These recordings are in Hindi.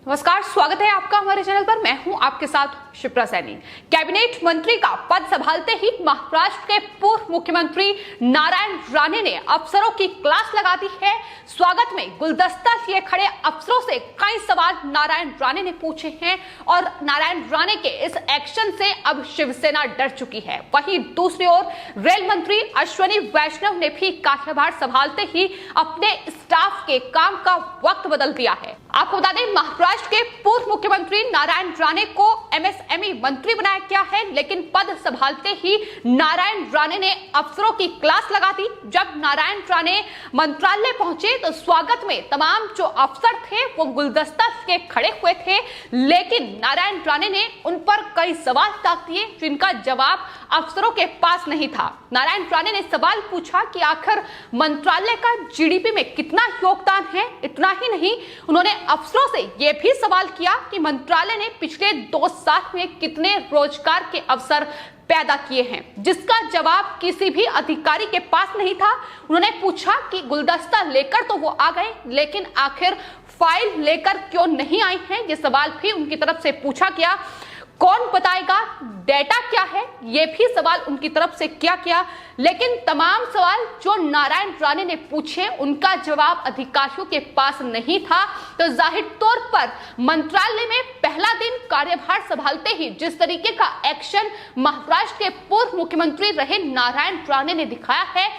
नमस्कार, स्वागत है आपका हमारे चैनल पर। मैं हूं आपके साथ शिप्रा सैनी। कैबिनेट मंत्री का पद संभालते ही महाराष्ट्र के पूर्व मुख्यमंत्री नारायण राणे ने अफसरों की क्लास लगा दी है। स्वागत में गुलदस्ता लिए खड़े अफसरों से कई सवाल नारायण राणे ने पूछे हैं और नारायण राणे के इस एक्शन से अब शिवसेना डर चुकी है। वहीं दूसरी ओर रेल मंत्री अश्विनी वैष्णव ने भी कार्यभार संभालते ही अपने स्टाफ के काम का वक्त बदल दिया है। आपको बता दें, महाराष्ट्र के पूर्व मुख्यमंत्री नारायण राणे को एमएसएमई मंत्री बनाया गया है, लेकिन पद संभालते ही नारायण राणे ने अफसरों की क्लास लगा दी। जब नारायण राणे मंत्रालय पहुंचे तो स्वागत में तमाम जो अफसर थे वो गुलदस्ता के खड़े हुए थे, लेकिन नारायण राणे ने उन पर कई सवाल ताक दिए जिनका जवाब अफसरों के पास नहीं था। नारायण राणे ने सवाल पूछा कि आखिर मंत्रालय का जीडीपी में कितना योगदान है। इतना ही नहीं, उन्होंने अफसरों से यह भी सवाल किया कि मंत्रालय ने पिछले 2 साल में कितने रोजगार के अवसर पैदा किए हैं, जिसका जवाब किसी भी अधिकारी के पास नहीं था। उन्होंने पूछा कि गुलदस्ता लेकर तो वो आ गए, लेकिन आखिर फाइल लेकर क्यों नहीं आई हैं। ये सवाल भी उनकी तरफ से पूछा गया। कौन बताएगा डेटा क्या है, ये भी सवाल उनकी तरफ से किया गया। लेकिन तमाम सवाल जो नारायण राणे ने पूछे उनका जवाब अधिकारियों के पास नहीं था। तो जाहिर तौर पर मंत्रालय में पहला दिन कार्यभार संभालते ही जिस तरीके का एक्शन महाराष्ट्र के पूर्व मुख्यमंत्री रहे नारायण राणे ने दिखाया है,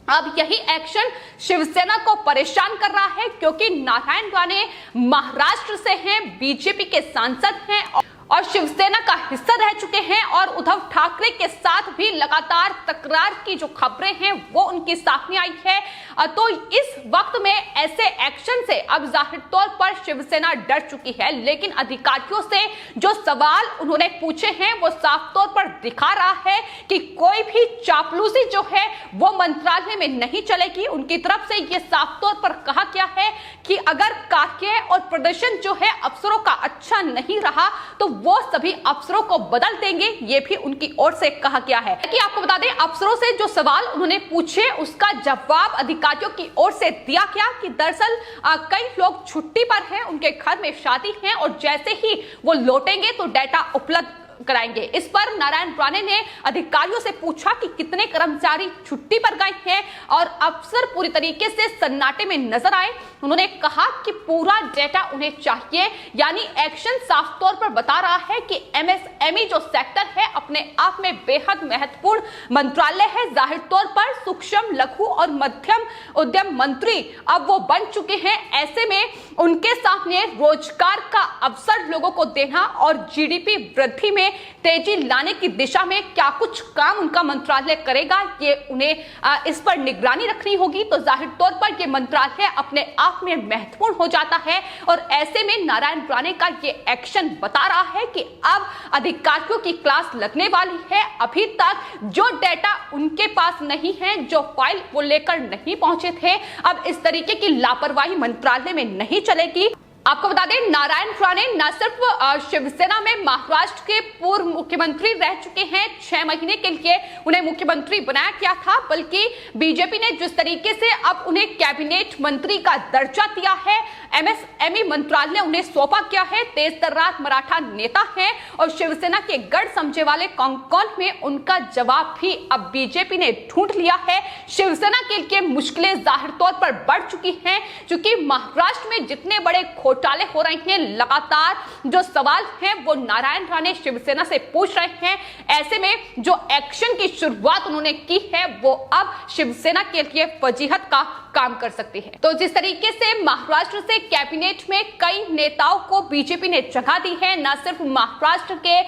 अब यही एक्शन शिवसेना को परेशान कर रहा है, क्योंकि नारायण राणे महाराष्ट्र से हैं, बीजेपी के सांसद हैं और शिवसेना का हिस्सा रह चुके हैं और उद्धव ठाकरे के साथ भी लगातार तकरार की जो खबरें हैं वो उनकी सामने आई है। तो इस वक्त में ऐसे एक्शन से अब जाहिर तौर पर शिवसेना डर चुकी है, लेकिन अधिकारियों से जो सवाल उन्होंने पूछे हैं वो साफ तौर पर दिखा रहा है कि कोई भी चापलूसी जो है वो मंत्रालय में नहीं चलेगी। उनकी तरफ से ये साफ तौर पर कहा गया है कि अगर कार्य और प्रदर्शन जो है अफसरों का अच्छा नहीं रहा तो वो सभी अफसरों को बदल देंगे, ये भी उनकी ओर से कहा गया है। कि आपको बता दें, अफसरों से जो सवाल उन्होंने पूछे उसका जवाब अधिकारियों की ओर से दिया गया कि दरअसल कई लोग छुट्टी पर हैं, उनके घर में शादी है और जैसे ही वो लौटेंगे तो डेटा उपलब्ध कराएंगे। इस पर नारायण राणे ने अधिकारियों से पूछा कि कितने कर्मचारी छुट्टी पर गए हैं और अफसर पूरी तरीके से सन्नाटे में नजर आए। उन्होंने कहा कि पूरा डेटा उन्हें चाहिए, यानी एक्शन साफ तौर पर बता रहा है कि एमएसएमई जो सेक्टर है अपने आप में बेहद महत्वपूर्ण मंत्रालय है। जाहिर तौर पर सूक्ष्म, लघु और मध्यम उद्यम मंत्री अब वो बन चुके हैं। ऐसे में उनके सामने रोजगार का अवसर लोगों को देना और जीडीपी वृद्धि में तेजी लाने की दिशा में क्या कुछ काम उनका मंत्रालय करेगा, ये उन्हें इस पर निगरानी रखनी होगी। तो जाहिर तौर पर ये मंत्रालय अपने आप में महत्वपूर्ण हो जाता है और ऐसे में नारायण राणे का ये एक्शन बता रहा है कि अब अधिकारियों की क्लास लगने वाली है। अभी तक जो डेटा उनके पास नहीं है, जो फाइल वो लेकर नहीं पहुंचे थे, अब इस तरीके की लापरवाही मंत्रालय में नहीं चलेगी। आपको बता दें, नारायण राणे न सिर्फ शिवसेना में महाराष्ट्र के पूर्व मुख्यमंत्री रह चुके हैं, 6 महीने के लिए उन्हें मुख्यमंत्री बनाया गया था, बल्कि बीजेपी ने जिस तरीके से अब उन्हें कैबिनेट मंत्री का दर्जा दिया है, एमएसएमई मंत्रालय उन्हें सौंपा गया है, तेज तर्रार मराठा नेता हैं और शिवसेना के गढ़ समझे वाले कौन में उनका जवाब भी अब बीजेपी ने ढूंढ लिया है। शिवसेना के लिए मुश्किलें जाहिर तौर पर बढ़ चुकी हैं, क्योंकि महाराष्ट्र में जितने बड़े घोटाले हो रहे हैं, लगातार जो सवाल हैं वो नारायण राणे शिवसेना से पूछ रहे हैं। ऐसे में जो एक्शन की शुरुआत उन्होंने की है वो अब शिवसेना के लिए वजीहत का काम कर सकती है। तो जिस तरीके से महाराष्ट्र से कैबिनेट में कई नेताओं को बीजेपी ने जगह दी है, न सिर्फ महाराष्ट्र के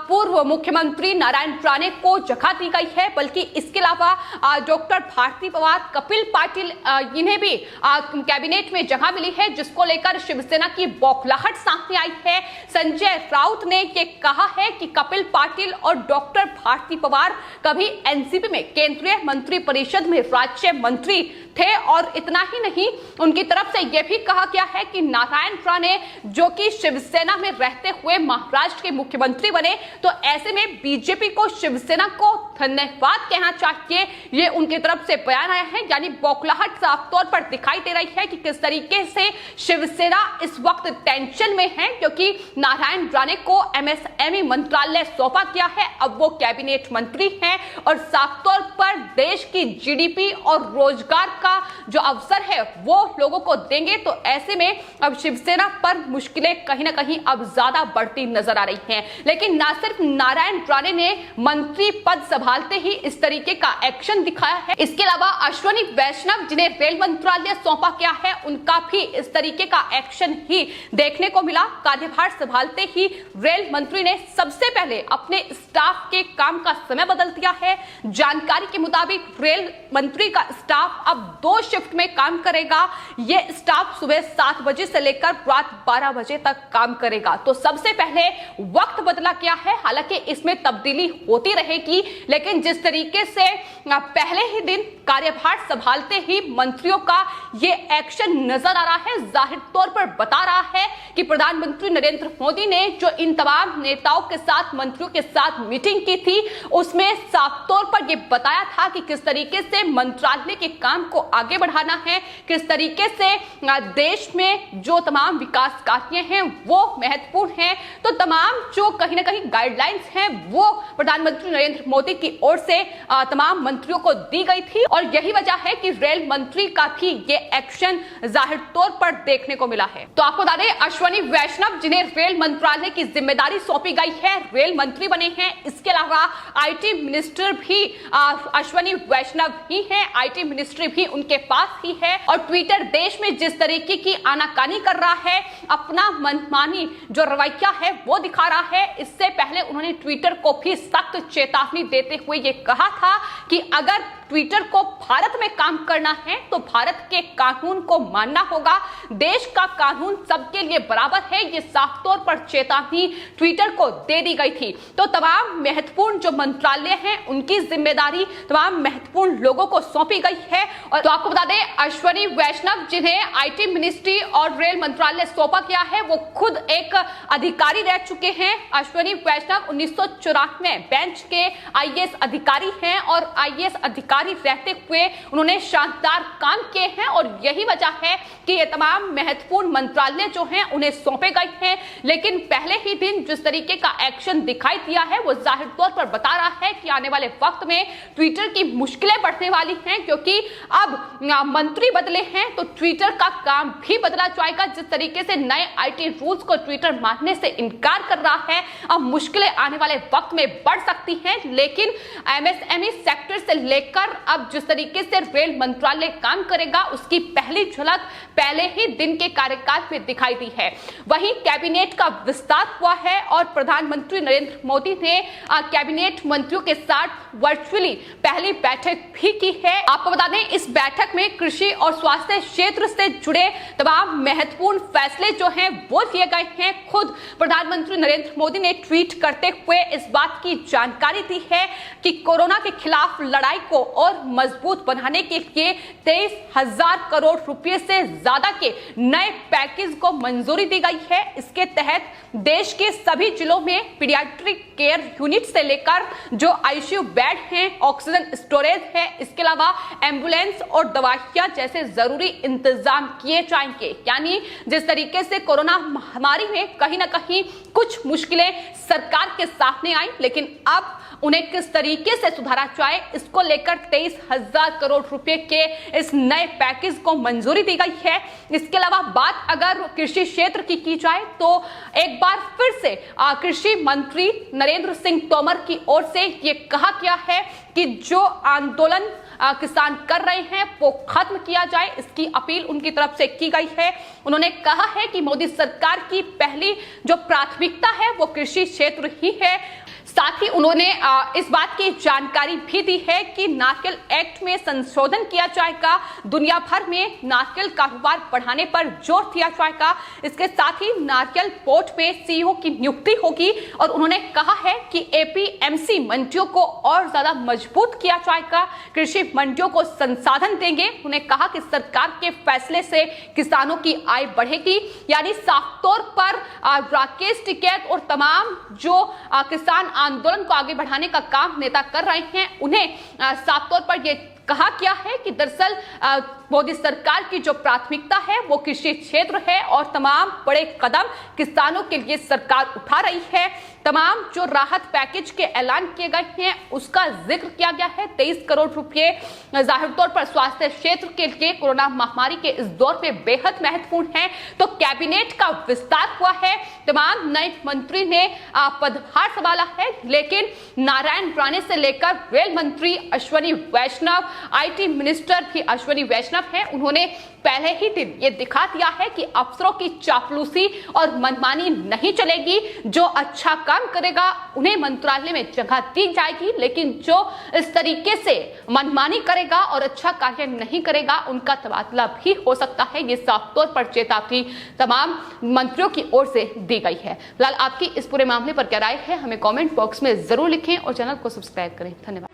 पूर्व मुख्यमंत्री नारायण राणे को जगह दी गई है, बल्कि इसके अलावा डॉक्टर भारती पवार, कपिल पाटिल, इन्हें भी कैबिनेट में जगह मिली है, जिसको लेकर शिवसेना की बौखलाहट सामने आई है। संजय राउत ने ये कहा है कि कपिल पाटिल और डॉक्टर भारती पवार कभी एनसीपी में केंद्रीय मंत्री परिषद में राज्य मंत्री थे और इतना ही नहीं, उनकी तरफ से यह भी कहा गया है कि नारायण राणे जो कि शिवसेना में रहते हुए महाराष्ट्र के मुख्यमंत्री बने, तो ऐसे में बीजेपी को शिवसेना को धन्यवाद कहना चाहिए, ये उनकी तरफ से बयान आया है। यानी बौखलाहट साफ तौर पर दिखाई दे रही है कि किस तरीके से शिवसेना इस वक्त टेंशन में है, क्योंकि नारायण राणे को एमएसएमई मंत्रालय सौंपा गया है। अब वो कैबिनेट मंत्री हैं और साफ तौर पर देश की जीडीपी और रोजगार का जो अवसर है वो लोगों को देंगे। तो ऐसे में अब शिवसेना पर मुश्किलें कहीं ना कहीं अब ज्यादा बढ़ती नजर आ रही हैं। लेकिन ना सिर्फ नारायण राणे ने मंत्री पद संभालते ही इस तरीके का एक्शन दिखाया है, इसके अलावा अश्विनी वैष्णव जिन्हें रेल मंत्रालय सौंपा गया है उनका भी इस तरीके का एक्शन ही देखने को मिला। कार्यभार संभालते ही रेल मंत्री ने सबसे पहले अपने स्टाफ के काम का समय बदल दिया है। जानकारी के मुताबिक रेल मंत्री का स्टाफ अब 2 शिफ्ट में काम करेगा। ये स्टाफ सुबह 7 बजे से लेकर रात 12 बजे तक काम करेगा। तो सबसे पहले वक्त बदला गया है। हालांकि इसमें तब्दीली होती रहेगी, लेकिन जिस तरीके से पहले ही दिन कार्यभार संभालते ही मंत्रियों का ये एक्शन नजर आ रहा है, जाहिर तौर पर बता रहा है कि प्रधानमंत्री नरेंद्र मोदी ने जो इन तमाम नेताओं के साथ, मंत्रियों के साथ मीटिंग की थी, उसमें साफ तौर पर यह बताया था कि किस तरीके से मंत्रालय के काम को आगे बढ़ाना है, किस तरीके से देश में जो तमाम विकास कार्य हैं वो महत्वपूर्ण हैं। तो तमाम जो कहीं ना कहीं गाइडलाइंस हैं वो प्रधानमंत्री नरेंद्र मोदी की ओर से तमाम मंत्रियों को दी गई थी और यही वजह है कि रेल मंत्री का भी ये एक्शन जाहिर तौर पर देखने को मिला है। तो आपको बता दें, अश्विनी वैष्णव जिन्हें रेल मंत्रालय की जिम्मेदारी सौंपी गई है, रेल मंत्री बने हैं। इसके अलावा आईटी मिनिस्टर भी अश्विनी वैष्णव ही हैं, आईटी मिनिस्ट्री भी उनके पास ही है। और ट्विटर देश में जिस तरीके की आनाकानी कर रहा है, अपना मनमानी जो रवैया है वो दिखा रहा है। इससे पहले उन्होंने ट्विटर को भी सख्त चेतावनी देते हुए ये कहा था कि अगर ट्विटर को भारत में काम करना है तो भारत के कानून को मानना होगा, देश का कानून सबके लिए बराबर है। ये साफ तौर पर चेतावनी ट्विटर को दे दी गई थी। तो तमाम महत्वपूर्ण जो मंत्रालय हैं उनकी जिम्मेदारी तमाम महत्वपूर्ण लोगों को सौंपी गई है। और तो आपको बता दें, अश्विनी वैष्णव जिन्हें आईटी मिनिस्ट्री और रेल मंत्रालय सौंपा गया है वो खुद एक अधिकारी रह चुके हैं। अश्विनी वैष्णव 1994 बेंच के आईएएस अधिकारी हैं और आईएएस अधिकारी रहते हुए उन्होंने शानदार काम किए हैं और यही वजह है कि ये तमाम महत्वपूर्ण मंत्रालय जो हैं उन्हें सौंपे गए हैं। लेकिन पहले ही दिन जिस तरीके का एक्शन दिखाई दिया है वो जाहिर तौर पर बता रहा है कि आने वाले वक्त में ट्विटर की मुश्किलें बढ़ने वाली हैं, क्योंकि अब मंत्री बदले हैं तो ट्विटर का काम भी बदला जाएगा। जिस तरीके से नए आईटी रूल्स को ट्विटर मानने से इनकार कर रहा है, अब मुश्किलें आने वाले वक्त में बढ़ सकती हैं। लेकिन एमएसएमई सेक्टर से लेकर अब जिस तरीके से रेल मंत्रालय काम करेगा उसकी पहली झलक पहले ही दिन के कार्यकाल में दिखाई दी है। वहीं कैबिनेट का विस्तार हुआ है और प्रधानमंत्री नरेंद्र मोदी ने कैबिनेट मंत्रियों के साथ वर्चुअली पहली बैठक भी की है। आपको बता दें, इस बैठक में कृषि और स्वास्थ्य क्षेत्र से जुड़े तमाम महत्वपूर्ण फैसले जो हैं वो लिए गए हैं। खुद प्रधानमंत्री नरेंद्र मोदी ने ट्वीट करते हुए इस बात की जानकारी दी है कि कोरोना के खिलाफ लड़ाई को और मजबूत बनाने के लिए 23,000 करोड़ रुपए से ज्यादा के नए पैकेज को मंजूरी दी गई है। इसके तहत देश के सभी जिलों में पीडियाट्रिक केयर यूनिट से लेकर जो आईसीयू बेड हैं, ऑक्सीजन स्टोरेज है, इसके अलावा एम्बुलेंस और दवाइयां जैसे जरूरी इंतजाम किए जाएंगे। यानी जिस तरीके से कोरोना महामारी में कहीं ना कहीं कुछ मुश्किलें सरकार के सामने आई, लेकिन अब उन्हें किस तरीके से सुधारा जाए इसको लेकर 23,000 करोड़ रुपए के इस नए पैकेज को मंजूरी दी गई है। इसके अलावा बात अगर कृषि क्षेत्र की जाए तो एक बार फिर से कृषि मंत्री नरेंद्र सिंह तोमर की ओर से ये कहा गया है कि जो आंदोलन किसान कर रहे हैं वो खत्म किया जाए, इसकी अपील उनकी तरफ से की गई है। उन्होंने कहा है कि मोदी सरकार की पहली जो प्राथमिकता है वो कृषि क्षेत्र ही है। साथ ही उन्होंने इस बात की जानकारी भी दी है कि नारियल एक्ट में संशोधन किया जाएगा, दुनिया भर में नारियल कारोबार बढ़ाने पर जोर दिया जाएगा। इसके साथ ही नारियल पोर्ट में सीईओ की नियुक्ति होगी और उन्होंने कहा है कि एपीएमसी मंडियों को और ज्यादा मजबूत किया जाएगा, कृषि मंडियों को संसाधन देंगे। उन्होंने कहा कि सरकार के फैसले से किसानों की आय बढ़ेगी। यानी साफ तौर पर राकेश टिकैत और तमाम जो किसान आंदोलन को आगे बढ़ाने का काम नेता कर रहे हैं, उन्हें साफ तौर पर यह कहा गया है कि दरअसल मोदी सरकार की जो प्राथमिकता है वो कृषि क्षेत्र है और तमाम बड़े कदम किसानों के लिए सरकार उठा रही है। तमाम जो राहत पैकेज के ऐलान किए गए हैं उसका जिक्र किया गया है। 23 करोड़ रुपए जाहिर तौर पर स्वास्थ्य क्षेत्र के लिए कोरोना महामारी के इस दौर में बेहद महत्वपूर्ण है। तो कैबिनेट का विस्तार हुआ है, तमाम नए मंत्री ने पदभार संभाला है, लेकिन नारायण राणे से लेकर रेल मंत्री अश्विनी वैष्णव, IT मिनिस्टर भी अश्विनी वैष्णव है, उन्होंने पहले ही दिन ये दिखा दिया है कि अफसरों की चापलूसी और मनमानी नहीं चलेगी। जो अच्छा काम करेगा उन्हें मंत्रालय में जगह दी जाएगी, लेकिन जो इस तरीके से मनमानी करेगा और अच्छा कार्य नहीं करेगा उनका तबादला भी हो सकता है। ये साफ तौर पर चेतावनी तमाम मंत्रियों की ओर से दी गई है। फिलहाल आपकी इस पूरे मामले पर क्या राय है हमें कमेंट बॉक्स में जरूर लिखें और चैनल को सब्सक्राइब करें। धन्यवाद।